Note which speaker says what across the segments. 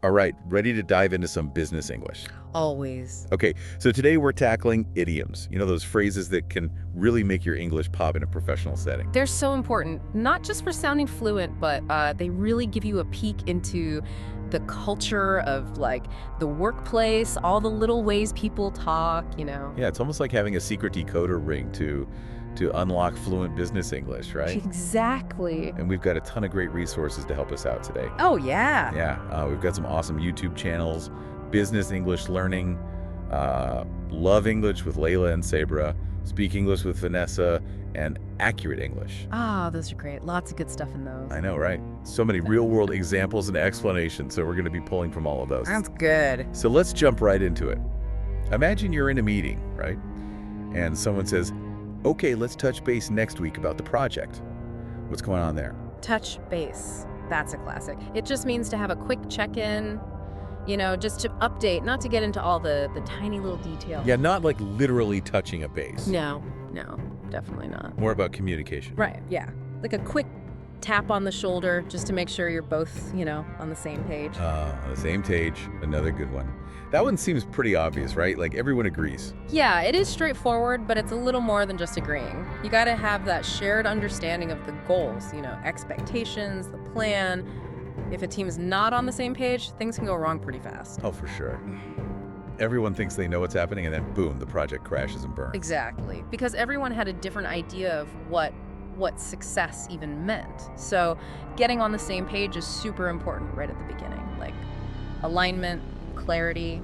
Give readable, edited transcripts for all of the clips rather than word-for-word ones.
Speaker 1: All right, ready to dive into some business English.
Speaker 2: Always.
Speaker 1: Okay, so today we're tackling idioms. Those phrases that can really make your English pop in a professional setting.
Speaker 2: They're so important, not just for sounding fluent, but they really give you a peek into the culture of the workplace, all the little ways people talk.
Speaker 1: Yeah, it's almost like having a secret decoder ring to unlock fluent business English, right?
Speaker 2: Exactly.
Speaker 1: And we've got a ton of great resources to help us out today.
Speaker 2: Oh, yeah.
Speaker 1: Yeah, we've got some awesome YouTube channels, Business English Learning, Love English with Layla and Sabra, Speak English with Vanessa, and Accurate English.
Speaker 2: Ah, those are great. Lots of good stuff in those.
Speaker 1: I know, right? So many real-world examples and explanations, so we're going to be pulling from all of those.
Speaker 2: Sounds good.
Speaker 1: So let's jump right into it. Imagine you're in a meeting, right? And someone says, okay, let's touch base next week about the project. What's going on there?
Speaker 2: Touch base. That's a classic. It just means to have a quick check-in, just to update, not to get into all the tiny little details.
Speaker 1: Yeah, not like literally touching a base.
Speaker 2: No, definitely not.
Speaker 1: More about communication.
Speaker 2: Right, yeah. Like a quick tap on the shoulder just to make sure you're both, on the same page.
Speaker 1: On the same page, another good one. That one seems pretty obvious, right? Like everyone agrees.
Speaker 2: Yeah, it is straightforward, but it's a little more than just agreeing. You got to have that shared understanding of the goals, expectations, the plan. If a team's not on the same page, things can go wrong pretty fast.
Speaker 1: Oh, for sure. Everyone thinks they know what's happening, and then boom, the project crashes and burns.
Speaker 2: Exactly, because everyone had a different idea of what success even meant. So getting on the same page is super important right at the beginning, like alignment, clarity,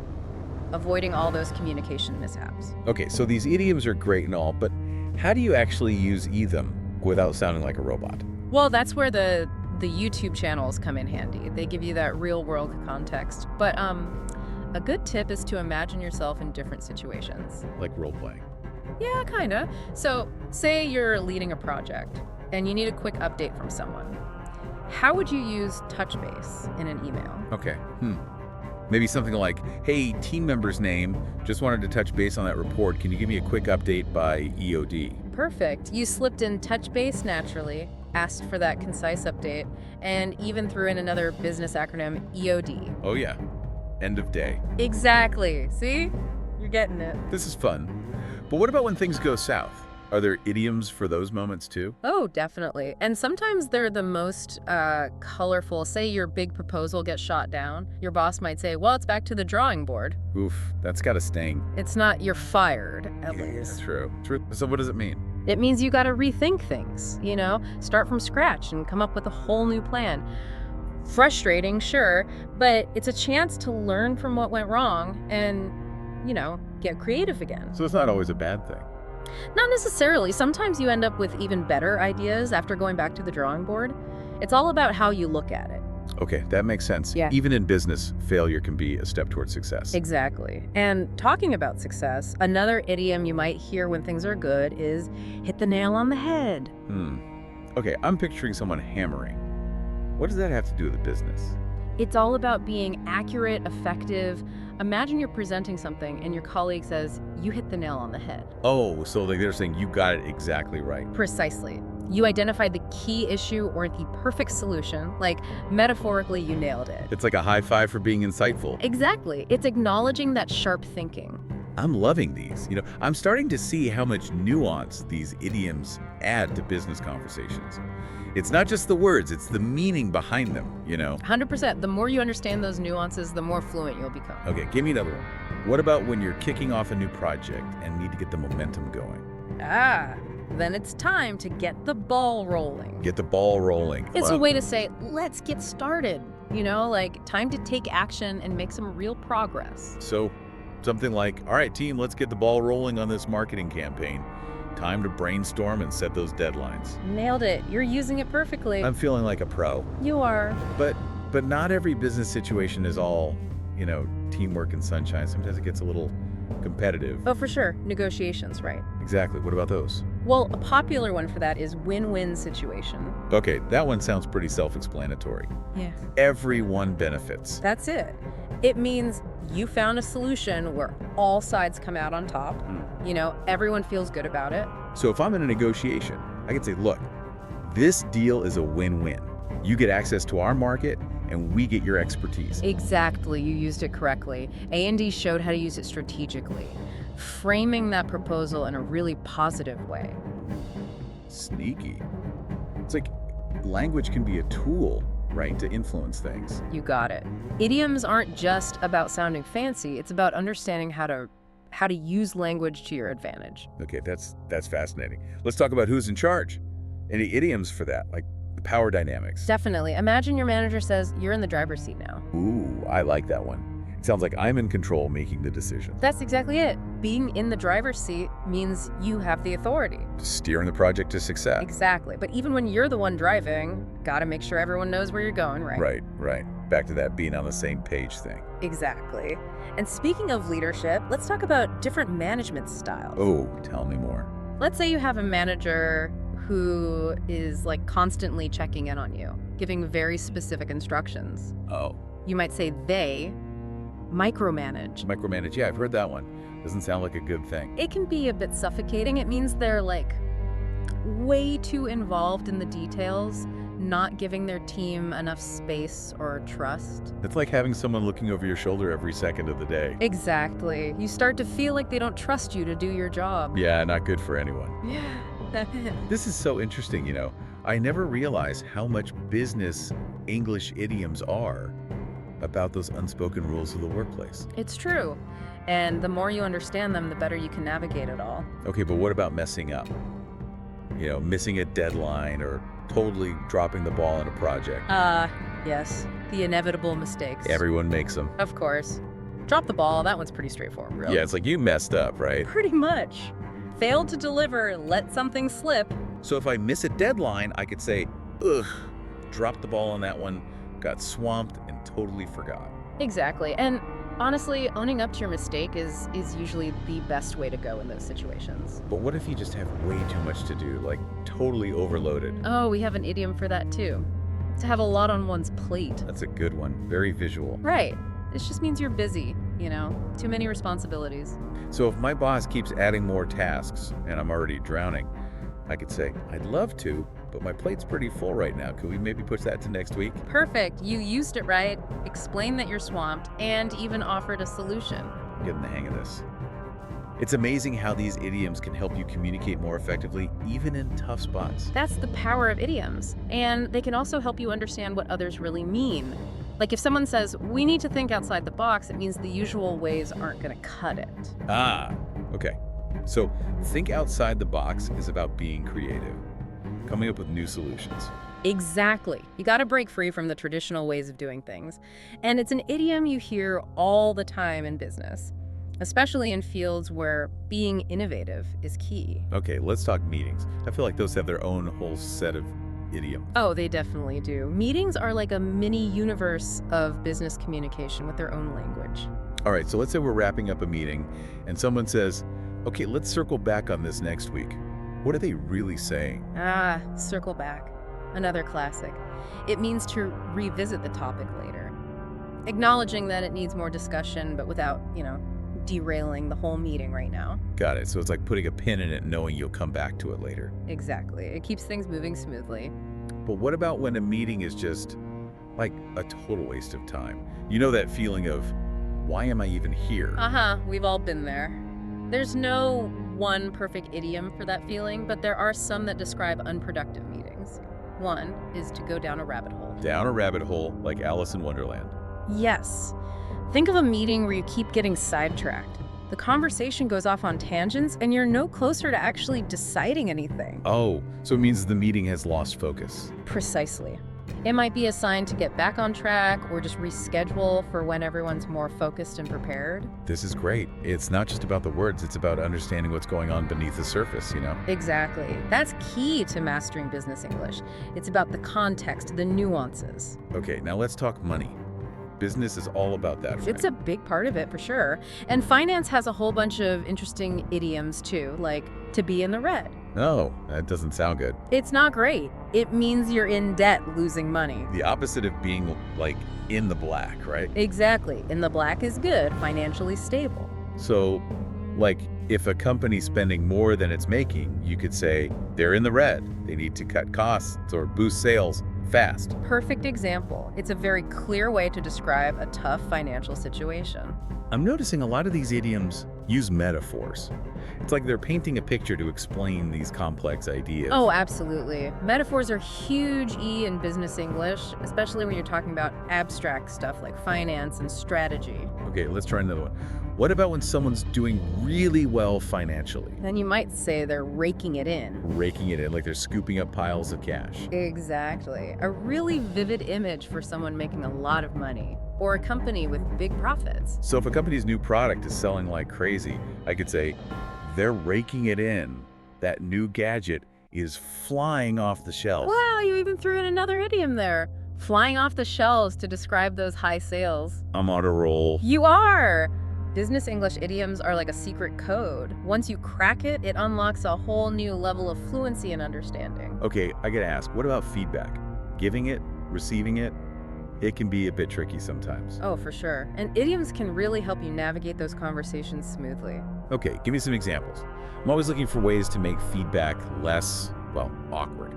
Speaker 2: avoiding all those communication mishaps.
Speaker 1: Okay, so these idioms are great and all, but how do you actually use them without sounding like a robot?
Speaker 2: Well, that's where the YouTube channels come in handy. They give you that real-world context. But a good tip is to imagine yourself in different situations.
Speaker 1: Like role-playing.
Speaker 2: Yeah, kinda. So, say you're leading a project and you need a quick update from someone. How would you use touch base in an email?
Speaker 1: Okay, Maybe something like, hey, team member's name, just wanted to touch base on that report. Can you give me a quick update by EOD?
Speaker 2: Perfect. You slipped in touch base naturally, asked for that concise update, and even threw in another business acronym, EOD.
Speaker 1: Oh yeah, end of day.
Speaker 2: Exactly. See? You're getting it.
Speaker 1: This is fun. But what about when things go south? Are there idioms for those moments too?
Speaker 2: Oh, definitely. And sometimes they're the most colorful. Say your big proposal gets shot down. Your boss might say, well, it's back to the drawing board.
Speaker 1: Oof, that's got a sting.
Speaker 2: It's not you're fired, at least.
Speaker 1: True. So what does it mean?
Speaker 2: It means you got to rethink things, start from scratch and come up with a whole new plan. Frustrating, sure, but it's a chance to learn from what went wrong and, get creative again.
Speaker 1: So it's not always a bad thing.
Speaker 2: Not necessarily. Sometimes you end up with even better ideas after going back to the drawing board. It's all about how you look at it.
Speaker 1: Okay, that makes sense.
Speaker 2: Yeah.
Speaker 1: Even in business, failure can be a step towards success.
Speaker 2: Exactly. And talking about success, another idiom you might hear when things are good is hit the nail on the head.
Speaker 1: Okay, I'm picturing someone hammering. What does that have to do with the business?
Speaker 2: It's all about being accurate, effective. Imagine you're presenting something and your colleague says, you hit the nail on the head.
Speaker 1: Oh, so they're saying you got it exactly right.
Speaker 2: Precisely. You identified the key issue or the perfect solution, like metaphorically you nailed it.
Speaker 1: It's like a high five for being insightful.
Speaker 2: Exactly. It's acknowledging that sharp thinking.
Speaker 1: I'm loving these. I'm starting to see how much nuance these idioms add to business conversations. It's not just the words, it's the meaning behind them,
Speaker 2: 100%. The more you understand those nuances, the more fluent you'll become.
Speaker 1: Okay, give me another one. What about when you're kicking off a new project and need to get the momentum going?
Speaker 2: Then it's time to get the ball rolling.
Speaker 1: Get the ball rolling.
Speaker 2: It's a way to say, let's get started. Time to take action and make some real progress.
Speaker 1: So something like, all right, team, let's get the ball rolling on this marketing campaign. Time to brainstorm and set those deadlines.
Speaker 2: Nailed it. You're using it perfectly.
Speaker 1: I'm feeling like a pro.
Speaker 2: You are.
Speaker 1: But not every business situation is all, teamwork and sunshine. Sometimes it gets a little competitive.
Speaker 2: Oh, for sure. Negotiations, right?
Speaker 1: Exactly. What about those?
Speaker 2: Well, a popular one for that is win-win situation.
Speaker 1: Okay, that one sounds pretty self-explanatory.
Speaker 2: Yeah.
Speaker 1: Everyone benefits.
Speaker 2: That's it. It means you found a solution where all sides come out on top. Everyone feels good about it.
Speaker 1: So if I'm in a negotiation, I can say, look, this deal is a win-win. You get access to our market, and we get your expertise.
Speaker 2: Exactly, you used it correctly. A&D showed how to use it strategically, framing that proposal in a really positive way.
Speaker 1: Sneaky. It's like language can be a tool, right, to influence things.
Speaker 2: You got it. Idioms aren't just about sounding fancy, it's about understanding how to use language to your advantage.
Speaker 1: Okay, that's fascinating. Let's talk about who's in charge. Any idioms for that, like the power dynamics?
Speaker 2: Definitely. Imagine your manager says, "You're in the driver's seat now."
Speaker 1: Ooh, I like that one. It sounds like I'm in control making the decision.
Speaker 2: That's exactly it. Being in the driver's seat means you have the authority.
Speaker 1: Steering the project to success.
Speaker 2: Exactly. But even when you're the one driving, gotta make sure everyone knows where you're going, right?
Speaker 1: Right. Back to that being on the same page thing.
Speaker 2: Exactly. And speaking of leadership, let's talk about different management styles.
Speaker 1: Oh, tell me more.
Speaker 2: Let's say you have a manager who is like constantly checking in on you, giving very specific instructions.
Speaker 1: Oh,
Speaker 2: You might say they micromanage.
Speaker 1: micromanage. Yeah, I've heard that one. Doesn't sound like a good thing.
Speaker 2: It can be a bit suffocating. It means they're like way too involved in the details, not giving their team enough space or trust.
Speaker 1: It's like having someone looking over your shoulder every second of the day.
Speaker 2: Exactly. You start to feel like they don't trust you to do your job.
Speaker 1: Yeah, not good for anyone.
Speaker 2: Yeah.
Speaker 1: This is so interesting, I never realized how much business English idioms are about those unspoken rules of the workplace.
Speaker 2: It's true. And the more you understand them, the better you can navigate it all.
Speaker 1: Okay, but what about messing up? Missing a deadline or totally dropping the ball in a project.
Speaker 2: Yes. The inevitable mistakes.
Speaker 1: Everyone makes them.
Speaker 2: Of course. Drop the ball, that one's pretty straightforward, really.
Speaker 1: Yeah, it's like you messed up, right?
Speaker 2: Pretty much. Failed to deliver, let something slip.
Speaker 1: So if I miss a deadline, I could say, ugh, dropped the ball on that one, got swamped, and totally forgot.
Speaker 2: Exactly. And honestly, owning up to your mistake is usually the best way to go in those situations.
Speaker 1: But what if you just have way too much to do, like totally overloaded?
Speaker 2: Oh, we have an idiom for that too. To have a lot on one's plate.
Speaker 1: That's a good one. Very visual.
Speaker 2: Right. This just means you're busy, too many responsibilities.
Speaker 1: So if my boss keeps adding more tasks and I'm already drowning, I could say, I'd love to, but my plate's pretty full right now. Could we maybe push that to next week?
Speaker 2: Perfect. You used it right, explained that you're swamped, and even offered a solution.
Speaker 1: I'm getting the hang of this. It's amazing how these idioms can help you communicate more effectively, even in tough spots.
Speaker 2: That's the power of idioms. And they can also help you understand what others really mean. Like if someone says, "We need to think outside the box," it means the usual ways aren't going to cut it.
Speaker 1: Okay. So think outside the box is about being creative, coming up with new solutions.
Speaker 2: Exactly. You got to break free from the traditional ways of doing things. And it's an idiom you hear all the time in business, especially in fields where being innovative is key.
Speaker 1: Okay, let's talk meetings. I feel like those have their own whole set of idioms.
Speaker 2: Oh, they definitely do. Meetings are like a mini universe of business communication with their own language.
Speaker 1: All right, so let's say we're wrapping up a meeting and someone says, okay, let's circle back on this next week. What are they really saying?
Speaker 2: Circle back. Another classic. It means to revisit the topic later, acknowledging that it needs more discussion, but without, derailing the whole meeting right now.
Speaker 1: Got it. So it's like putting a pin in it, knowing you'll come back to it later.
Speaker 2: Exactly. It keeps things moving smoothly.
Speaker 1: But what about when a meeting is just like a total waste of time? You know that feeling of, why am I even here?
Speaker 2: We've all been there. There's no one perfect idiom for that feeling, but there are some that describe unproductive meetings. One is to go down a rabbit hole.
Speaker 1: Down a rabbit hole like Alice in Wonderland.
Speaker 2: Yes. Think of a meeting where you keep getting sidetracked. The conversation goes off on tangents and you're no closer to actually deciding anything.
Speaker 1: Oh, so it means the meeting has lost focus.
Speaker 2: Precisely. It might be a sign to get back on track or just reschedule for when everyone's more focused and prepared.
Speaker 1: This is great. It's not just about the words, it's about understanding what's going on beneath the surface,
Speaker 2: Exactly. That's key to mastering business English. It's about the context, the nuances.
Speaker 1: Okay, now let's talk money. Business is all about that, right?
Speaker 2: It's a big part of it, for sure. And finance has a whole bunch of interesting idioms, too, like to be in the red.
Speaker 1: No, that doesn't sound good.
Speaker 2: It's not great. It means you're in debt, losing money.
Speaker 1: The opposite of being, like, in the black, right?
Speaker 2: Exactly. In the black is good, financially stable.
Speaker 1: So, like, if a company's spending more than it's making, you could say they're in the red. They need to cut costs or boost sales. fast.
Speaker 2: Perfect example. It's a very clear way to describe a tough financial situation.
Speaker 1: I'm noticing a lot of these idioms use metaphors. It's like they're painting a picture to explain these complex ideas.
Speaker 2: Oh, absolutely. Metaphors are huge in business English, especially when you're talking about abstract stuff like finance and strategy.
Speaker 1: Okay, let's try another one. What about when someone's doing really well financially?
Speaker 2: Then you might say they're raking it in.
Speaker 1: Raking it in like they're scooping up piles of cash.
Speaker 2: Exactly. A really vivid image for someone making a lot of money, or a company with big profits.
Speaker 1: So if a company's new product is selling like crazy, I could say, they're raking it in. That new gadget is flying off the shelf.
Speaker 2: Wow, you even threw in another idiom there. Flying off the shelves to describe those high sales.
Speaker 1: I'm on a roll.
Speaker 2: You are! Business English idioms are like a secret code. Once you crack it, it unlocks a whole new level of fluency and understanding.
Speaker 1: Okay, I gotta ask, what about feedback? Giving it, receiving it? It can be a bit tricky sometimes.
Speaker 2: Oh, for sure. And idioms can really help you navigate those conversations smoothly.
Speaker 1: Okay, give me some examples. I'm always looking for ways to make feedback less, well, awkward.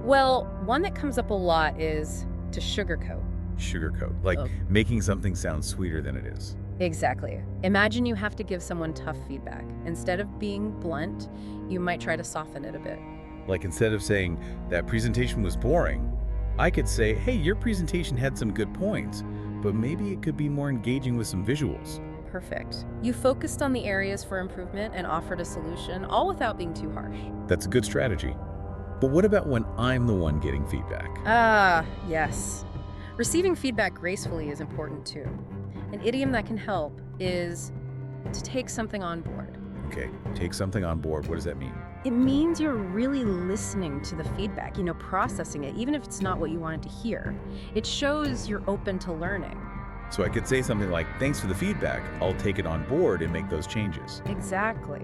Speaker 2: Well, one that comes up a lot is to sugarcoat.
Speaker 1: Sugarcoat, like
Speaker 2: Oh.
Speaker 1: making something sound sweeter than it is.
Speaker 2: Exactly. Imagine you have to give someone tough feedback. Instead of being blunt, you might try to soften it a bit.
Speaker 1: Like instead of saying, that presentation was boring, I could say, hey, your presentation had some good points, but maybe it could be more engaging with some visuals.
Speaker 2: Perfect. You focused on the areas for improvement and offered a solution, all without being too harsh.
Speaker 1: That's a good strategy. But what about when I'm the one getting feedback?
Speaker 2: Ah, yes. Receiving feedback gracefully is important too. An idiom that can help is to take something on board.
Speaker 1: Okay, take something on board. What does that mean?
Speaker 2: It means you're really listening to the feedback, processing it, even if it's not what you wanted to hear. It shows you're open to learning.
Speaker 1: So I could say something like, thanks for the feedback. I'll take it on board and make those changes.
Speaker 2: Exactly.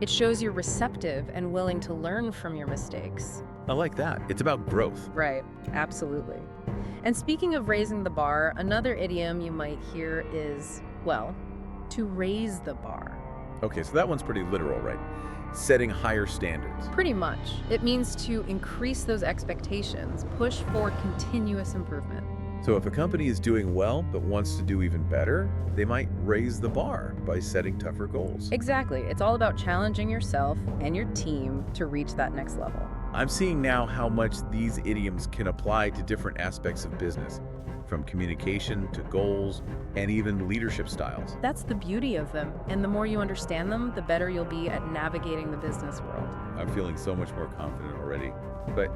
Speaker 2: It shows you're receptive and willing to learn from your mistakes.
Speaker 1: I like that. It's about growth.
Speaker 2: Right, absolutely. And speaking of raising the bar, another idiom you might hear is, well, to raise the bar.
Speaker 1: Okay, so that one's pretty literal, right? Setting higher standards.
Speaker 2: Pretty much. It means to increase those expectations, push for continuous improvement.
Speaker 1: So if a company is doing well but wants to do even better, they might raise the bar by setting tougher goals.
Speaker 2: Exactly. It's all about challenging yourself and your team to reach that next level.
Speaker 1: I'm seeing now how much these idioms can apply to different aspects of business, from communication to goals and even leadership styles.
Speaker 2: That's the beauty of them. And the more you understand them, the better you'll be at navigating the business world.
Speaker 1: I'm feeling so much more confident already. But,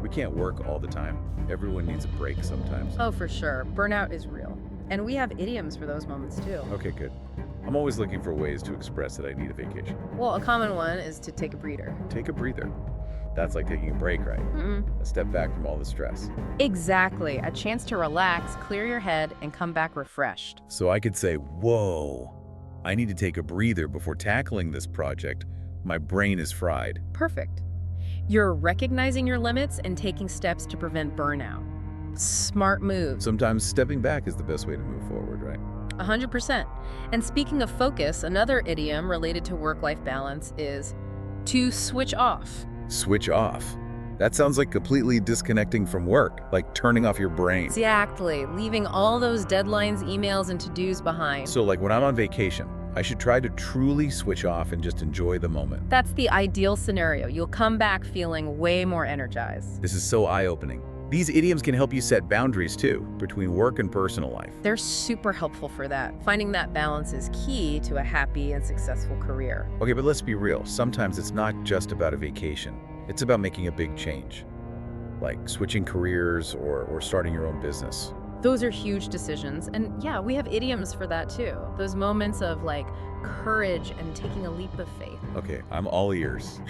Speaker 1: we can't work all the time. Everyone needs a break sometimes.
Speaker 2: Oh, for sure. Burnout is real. And we have idioms for those moments too.
Speaker 1: Okay, good. I'm always looking for ways to express that I need a vacation.
Speaker 2: Well, a common one is to take a breather.
Speaker 1: Take a breather. That's like taking a break, right? A step back from all the stress.
Speaker 2: Exactly. A chance to relax, clear your head, and come back refreshed.
Speaker 1: So I could say, whoa, I need to take a breather before tackling this project. My brain is fried.
Speaker 2: Perfect. You're recognizing your limits and taking steps to prevent burnout. Smart move.
Speaker 1: Sometimes stepping back is the best way to move forward, right?
Speaker 2: 100%. And speaking of focus, another idiom related to work-life balance is to switch off.
Speaker 1: Switch off. That sounds like completely disconnecting from work, like turning off your brain.
Speaker 2: Exactly. Leaving all those deadlines, emails, and to-dos behind.
Speaker 1: So like when I'm on vacation, I should try to truly switch off and just enjoy the moment.
Speaker 2: That's the ideal scenario. You'll come back feeling way more energized.
Speaker 1: This is so eye-opening. These idioms can help you set boundaries too, between work and personal life.
Speaker 2: They're super helpful for that. Finding that balance is key to a happy and successful career.
Speaker 1: Okay, but let's be real. Sometimes it's not just about a vacation. It's about making a big change, like switching careers or starting your own business.
Speaker 2: Those are huge decisions. And yeah, we have idioms for that too. Those moments of courage and taking a leap of faith.
Speaker 1: Okay, I'm all ears.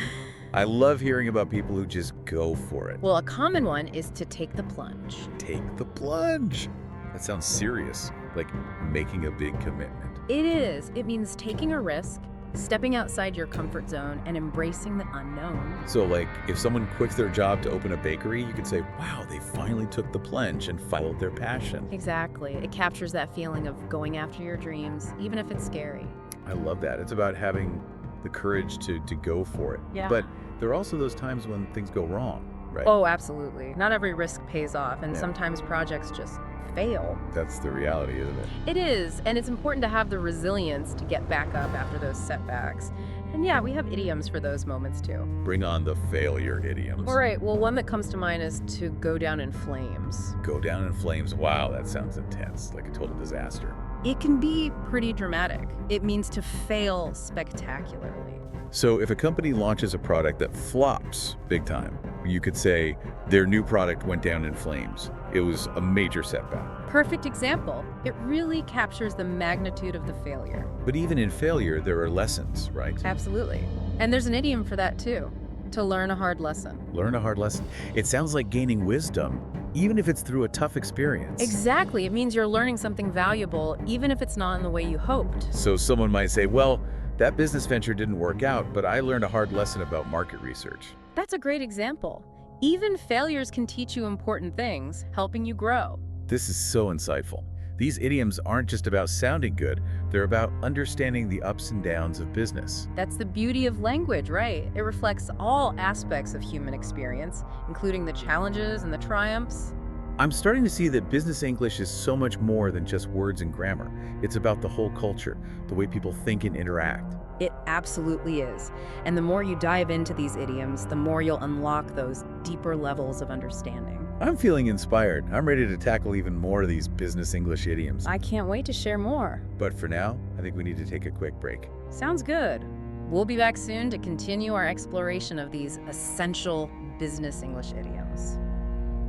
Speaker 1: I love hearing about people who just go for it.
Speaker 2: Well, a common one is to take the plunge.
Speaker 1: Take the plunge. That sounds serious, like making a big commitment.
Speaker 2: It is. It means taking a risk, stepping outside your comfort zone, and embracing the unknown.
Speaker 1: So like, if someone quits their job to open a bakery, you could say, wow, they finally took the plunge and followed their passion.
Speaker 2: Exactly. It captures that feeling of going after your dreams, even if it's scary.
Speaker 1: I love that. It's about having the courage to go for it.
Speaker 2: Yeah.
Speaker 1: But there are also those times when things go wrong. right?
Speaker 2: Oh, absolutely. Not every risk pays off, and
Speaker 1: Yeah.
Speaker 2: sometimes projects just fail.
Speaker 1: That's the reality, isn't it?
Speaker 2: It is, and it's important to have the resilience to get back up after those setbacks. And yeah, we have idioms for those moments too.
Speaker 1: Bring on the failure idioms.
Speaker 2: All right, well, one that comes to mind is to go down in flames.
Speaker 1: Go down in flames. Wow, that sounds intense, like a total disaster.
Speaker 2: It can be pretty dramatic. It means to fail spectacularly.
Speaker 1: So if a company launches a product that flops big time, you could say their new product went down in flames. It was a major setback.
Speaker 2: Perfect example. It really captures the magnitude of the failure.
Speaker 1: But even in failure, there are lessons, right?
Speaker 2: Absolutely. And there's an idiom for that too. To learn a hard lesson.
Speaker 1: Learn a hard lesson. It sounds like gaining wisdom, even if it's through a tough experience.
Speaker 2: Exactly. It means you're learning something valuable, even if it's not in the way you hoped.
Speaker 1: So someone might say, well, that business venture didn't work out, but I learned a hard lesson about market research.
Speaker 2: That's a great example. Even failures can teach you important things, helping you grow.
Speaker 1: This is so insightful. These idioms aren't just about sounding good, they're about understanding the ups and downs of business.
Speaker 2: That's the beauty of language, right? It reflects all aspects of human experience, including the challenges and the triumphs.
Speaker 1: I'm starting to see that business English is so much more than just words and grammar. It's about the whole culture, the way people think and interact.
Speaker 2: It absolutely is. And the more you dive into these idioms, the more you'll unlock those deeper levels of understanding.
Speaker 1: I'm feeling inspired. I'm ready to tackle even more of these business English idioms.
Speaker 2: I can't wait to share more.
Speaker 1: But for now, I think we need to take a quick break.
Speaker 2: Sounds good. We'll be back soon to continue our exploration of these essential business English idioms.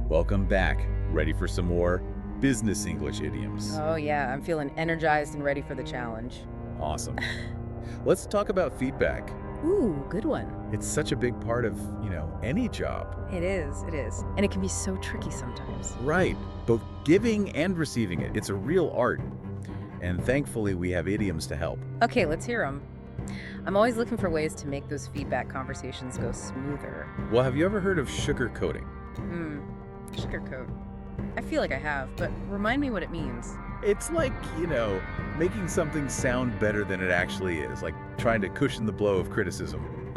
Speaker 1: Welcome back. Ready for some more business English idioms?
Speaker 2: Oh yeah, I'm feeling energized and ready for the challenge.
Speaker 1: Awesome. Let's talk about feedback.
Speaker 2: Ooh, good one.
Speaker 1: It's such a big part of, any job.
Speaker 2: It is. And it can be so tricky sometimes.
Speaker 1: Right. Both giving and receiving it. It's a real art. And thankfully, we have idioms to help.
Speaker 2: Okay, let's hear them. I'm always looking for ways to make those feedback conversations go smoother.
Speaker 1: Well, have you ever heard of sugarcoating?
Speaker 2: Sugarcoat. I feel like I have, but remind me what it means.
Speaker 1: It's like, making something sound better than it actually is, like trying to cushion the blow of criticism.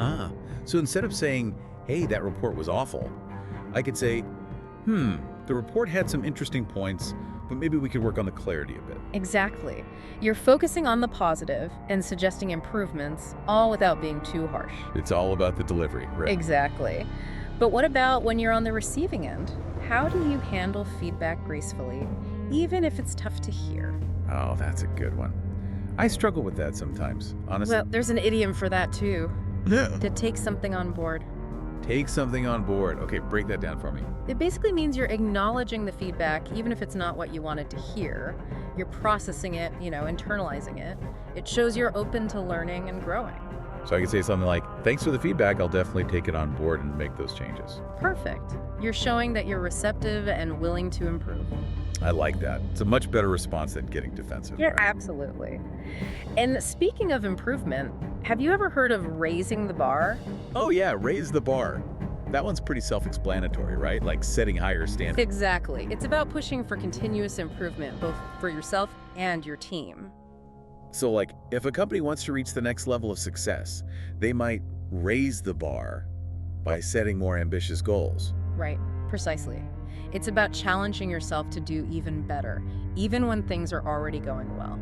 Speaker 1: So instead of saying, hey, that report was awful, I could say, the report had some interesting points, but maybe we could work on the clarity a bit.
Speaker 2: Exactly. You're focusing on the positive and suggesting improvements, all without being too harsh.
Speaker 1: It's all about the delivery, right?
Speaker 2: Exactly. But what about when you're on the receiving end? How do you handle feedback gracefully, even if it's tough to hear?
Speaker 1: Oh, that's a good one. I struggle with that sometimes, honestly.
Speaker 2: Well, there's an idiom for that too.
Speaker 1: Yeah.
Speaker 2: To take something on board.
Speaker 1: Take something on board. Okay, break that down for me.
Speaker 2: It basically means you're acknowledging the feedback, even if it's not what you wanted to hear. You're processing it, internalizing it. It shows you're open to learning and growing.
Speaker 1: So I could say something like, thanks for the feedback, I'll definitely take it on board and make those changes.
Speaker 2: Perfect. You're showing that you're receptive and willing to improve.
Speaker 1: I like that. It's a much better response than getting defensive.
Speaker 2: Yeah,
Speaker 1: right?
Speaker 2: absolutely. And speaking of improvement, have you ever heard of raising the bar?
Speaker 1: Oh yeah, raise the bar. That one's pretty self-explanatory, right? Like setting higher standards.
Speaker 2: Exactly. It's about pushing for continuous improvement, both for yourself and your team.
Speaker 1: So like, if a company wants to reach the next level of success, they might raise the bar by setting more ambitious goals.
Speaker 2: Right, precisely. It's about challenging yourself to do even better, even when things are already going well.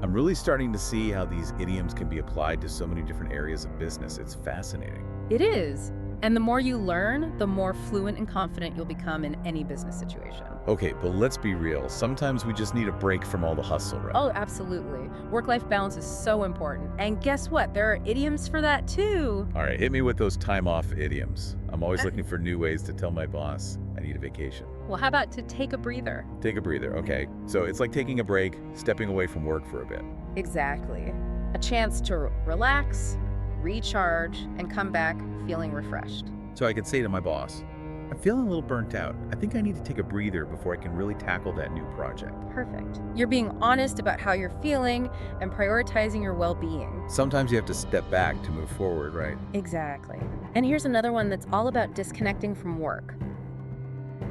Speaker 1: I'm really starting to see how these idioms can be applied to so many different areas of business. It's fascinating.
Speaker 2: It is. And the more you learn, the more fluent and confident you'll become in any business situation.
Speaker 1: Okay, but let's be real. Sometimes we just need a break from all the hustle, right?
Speaker 2: Oh, absolutely. Work-life balance is so important. And guess what? There are idioms for that too.
Speaker 1: All right, hit me with those time-off idioms. I'm always looking for new ways to tell my boss I need a vacation.
Speaker 2: Well, how about to take a breather?
Speaker 1: Take a breather, okay. So it's like taking a break, stepping away from work for a bit.
Speaker 2: Exactly. A chance to relax, recharge, and come back feeling refreshed.
Speaker 1: So I could say to my boss, I'm feeling a little burnt out. I think I need to take a breather before I can really tackle that new project.
Speaker 2: Perfect. You're being honest about how you're feeling and prioritizing your well-being.
Speaker 1: Sometimes you have to step back to move forward, right?
Speaker 2: Exactly. And here's another one that's all about disconnecting from work.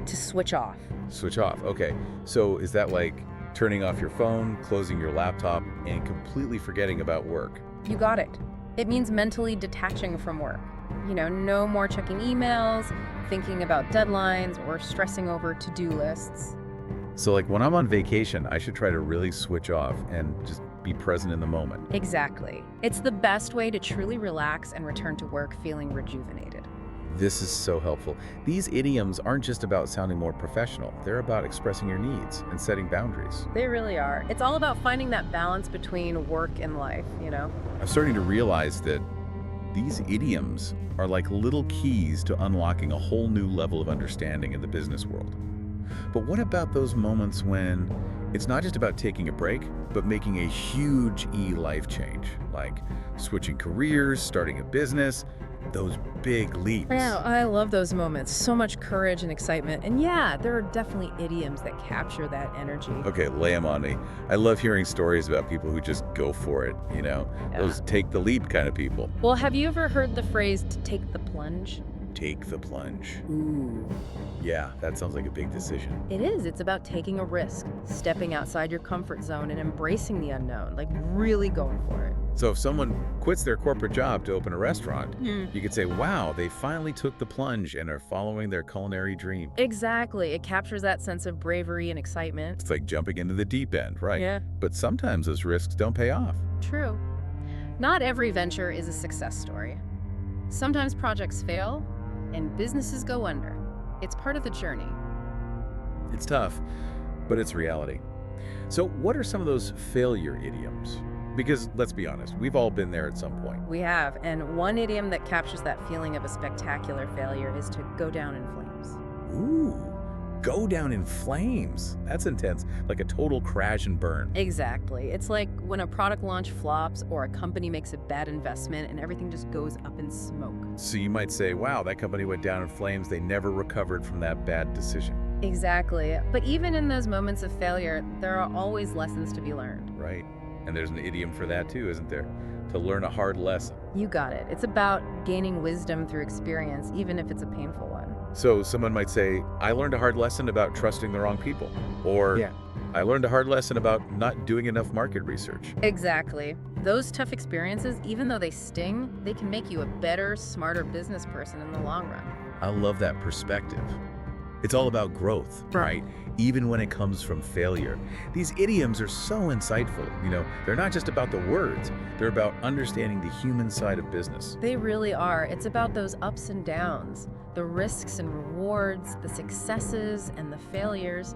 Speaker 2: To switch off.
Speaker 1: Switch off, okay. So is that like turning off your phone, closing your laptop, and completely forgetting about work?
Speaker 2: You got it. It means mentally detaching from work. No more checking emails, thinking about deadlines or stressing over to-do lists.
Speaker 1: So like when I'm on vacation, I should try to really switch off and just be present in the moment.
Speaker 2: Exactly. It's the best way to truly relax and return to work feeling rejuvenated.
Speaker 1: This is so helpful. These idioms aren't just about sounding more professional. They're about expressing your needs and setting boundaries.
Speaker 2: They really are. It's all about finding that balance between work and life, you know?
Speaker 1: I'm starting to realize that these idioms are like little keys to unlocking a whole new level of understanding in the business world. But what about those moments when it's not just about taking a break, but making a huge life change, like switching careers, starting a business, those big leaps?
Speaker 2: Yeah, I love those moments. So much courage and excitement. And yeah, there are definitely idioms that capture that energy.
Speaker 1: Okay, lay them on me. I love hearing stories about people who just go for it, you know?
Speaker 2: Yeah.
Speaker 1: Those take the leap kind of people.
Speaker 2: Well, have you ever heard the phrase to take the plunge?
Speaker 1: Take the plunge.
Speaker 2: Ooh.
Speaker 1: Yeah, that sounds like a big decision.
Speaker 2: It is. It's about taking a risk, stepping outside your comfort zone and embracing the unknown, like really going for it.
Speaker 1: So if someone quits their corporate job to open a restaurant, you could say, wow, they finally took the plunge and are following their culinary dream.
Speaker 2: Exactly. It captures that sense of bravery and excitement.
Speaker 1: It's like jumping into the deep end, right?
Speaker 2: Yeah.
Speaker 1: But sometimes those risks don't pay off.
Speaker 2: True. Not every venture is a success story. Sometimes projects fail and businesses go under. It's part of the journey.
Speaker 1: It's tough, but it's reality. So what are some of those failure idioms? Because let's be honest, we've all been there at some point.
Speaker 2: We have, and one idiom that captures that feeling of a spectacular failure is to go down in flames.
Speaker 1: Ooh, go down in flames. That's intense, like a total crash and burn.
Speaker 2: Exactly. It's like when a product launch flops or a company makes a bad investment and everything just goes up in smoke.
Speaker 1: So you might say, wow, that company went down in flames. They never recovered from that bad decision.
Speaker 2: Exactly. But even in those moments of failure, there are always lessons to be learned.
Speaker 1: Right. And there's an idiom for that too, isn't there? To learn a hard lesson.
Speaker 2: You got it. It's about gaining wisdom through experience, even if it's a painful one.
Speaker 1: So someone might say, I learned a hard lesson about trusting the wrong people. Or
Speaker 2: Yeah.
Speaker 1: I learned a hard lesson about not doing enough market research.
Speaker 2: Exactly. Those tough experiences, even though they sting, they can make you a better, smarter business person in the long run.
Speaker 1: I love that perspective. It's all about growth, right? Even when it comes from failure. These idioms are so insightful. You know, they're not just about the words. They're about understanding the human side of business.
Speaker 2: They really are. It's about those ups and downs, the risks and rewards, the successes and the failures.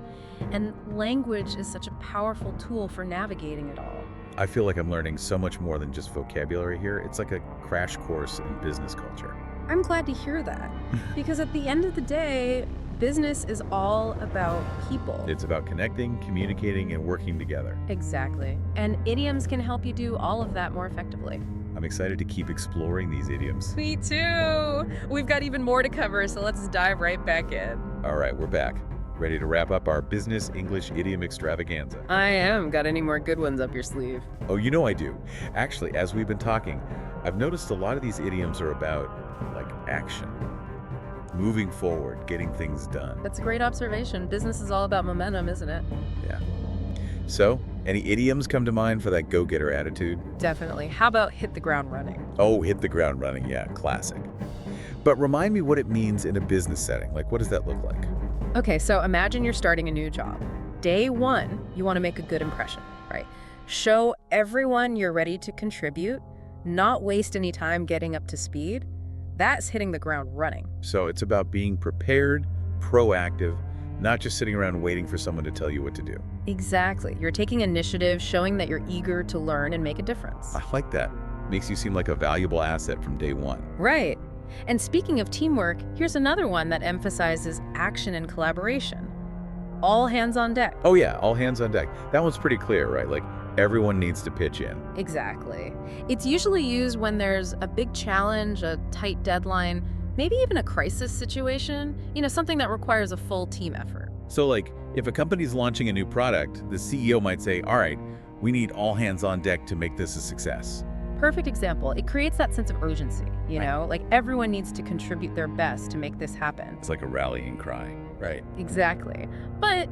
Speaker 2: And language is such a powerful tool for navigating it all.
Speaker 1: I feel like I'm learning so much more than just vocabulary here. It's like a crash course in business culture.
Speaker 2: I'm glad to hear that, because at the end of the day, business is all about people.
Speaker 1: It's about connecting, communicating, and working together.
Speaker 2: Exactly. And idioms can help you do all of that more effectively.
Speaker 1: I'm excited to keep exploring these idioms.
Speaker 2: Me too. We've got even more to cover, so let's dive right back in.
Speaker 1: All right, we're back. Ready to wrap up our business English idiom extravaganza.
Speaker 2: I am. Got any more good ones up your sleeve?
Speaker 1: Oh, you know I do. Actually, as we've been talking, I've noticed a lot of these idioms are about, like, action. Moving forward, getting things done.
Speaker 2: That's a great observation. Business is all about momentum, isn't it?
Speaker 1: Yeah. So, any idioms come to mind for that go-getter attitude?
Speaker 2: Definitely. How about hit the ground running?
Speaker 1: Oh, hit the ground running, yeah, classic. But remind me what it means in a business setting. Like, what does that look like?
Speaker 2: Okay, so imagine you're starting a new job. Day one, you want to make a good impression, right? Show everyone you're ready to contribute, not waste any time getting up to speed. That's hitting the ground running.
Speaker 1: So it's about being prepared, proactive, not just sitting around waiting for someone to tell you what to do.
Speaker 2: Exactly. You're taking initiative, showing that you're eager to learn and make a difference.
Speaker 1: I like that. Makes you seem like a valuable asset from day one.
Speaker 2: Right. And speaking of teamwork, here's another one that emphasizes action and collaboration. All hands on deck.
Speaker 1: Oh yeah, all hands on deck. That one's pretty clear, right? Like, everyone needs to pitch in.
Speaker 2: Exactly. It's usually used when there's a big challenge, a tight deadline, maybe even a crisis situation, something that requires a full team effort.
Speaker 1: So like, if a company's launching a new product, the CEO might say, all right, we need all hands on deck to make this a success.
Speaker 2: Perfect example. It creates that sense of urgency,
Speaker 1: Right.
Speaker 2: Like everyone needs to contribute their best to make this happen.
Speaker 1: It's like a rallying cry, right?
Speaker 2: Exactly. But,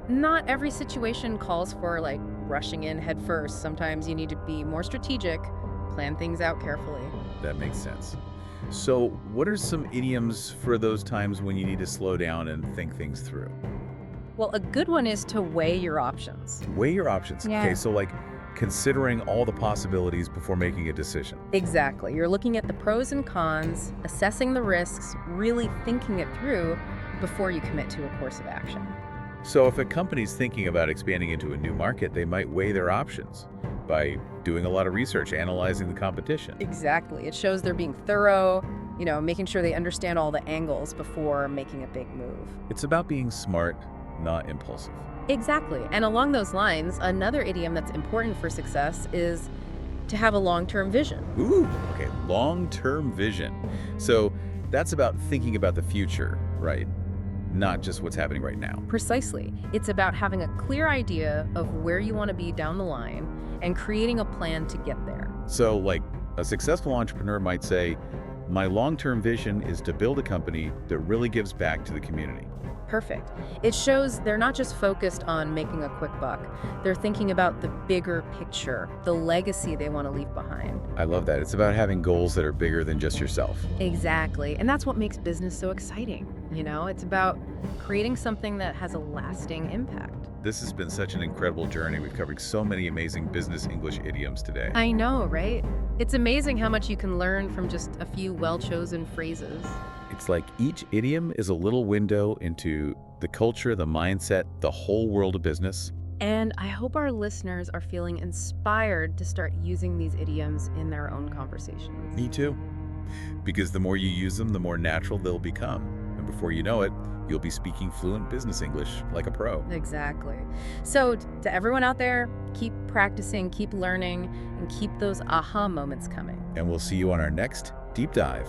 Speaker 2: not every situation calls for like rushing in head first. Sometimes you need to be more strategic, plan things out carefully.
Speaker 1: That makes sense. So what are some idioms for those times when you need to slow down and think things through?
Speaker 2: Well, a good one is to weigh your options.
Speaker 1: Weigh your options.
Speaker 2: Yeah.
Speaker 1: Okay, so like considering all the possibilities before making a decision.
Speaker 2: Exactly. You're looking at the pros and cons, assessing the risks, really thinking it through before you commit to a course of action.
Speaker 1: So if a company's thinking about expanding into a new market, they might weigh their options by doing a lot of research, analyzing the competition.
Speaker 2: Exactly. It shows they're being thorough, making sure they understand all the angles before making a big move.
Speaker 1: It's about being smart, not impulsive.
Speaker 2: Exactly. And along those lines, another idiom that's important for success is to have a long-term vision.
Speaker 1: Ooh, okay, long-term vision. So that's about thinking about the future, right? Not just what's happening right now.
Speaker 2: Precisely. It's about having a clear idea of where you want to be down the line and creating a plan to get there.
Speaker 1: So like a successful entrepreneur might say, my long-term vision is to build a company that really gives back to the community.
Speaker 2: Perfect. It shows they're not just focused on making a quick buck. They're thinking about the bigger picture, the legacy they want to leave behind.
Speaker 1: I love that. It's about having goals that are bigger than just yourself.
Speaker 2: Exactly. And that's what makes business so exciting. It's about creating something that has a lasting impact.
Speaker 1: This has been such an incredible journey. We've covered so many amazing business English idioms today.
Speaker 2: I know, right? It's amazing how much you can learn from just a few well-chosen phrases.
Speaker 1: It's like each idiom is a little window into the culture, the mindset, the whole world of business.
Speaker 2: And I hope our listeners are feeling inspired to start using these idioms in their own conversations.
Speaker 1: Me too. Because the more you use them, the more natural they'll become. And before you know it, you'll be speaking fluent business English like a pro.
Speaker 2: Exactly. So to everyone out there, keep practicing, keep learning, and keep those aha moments coming.
Speaker 1: And we'll see you on our next deep dive.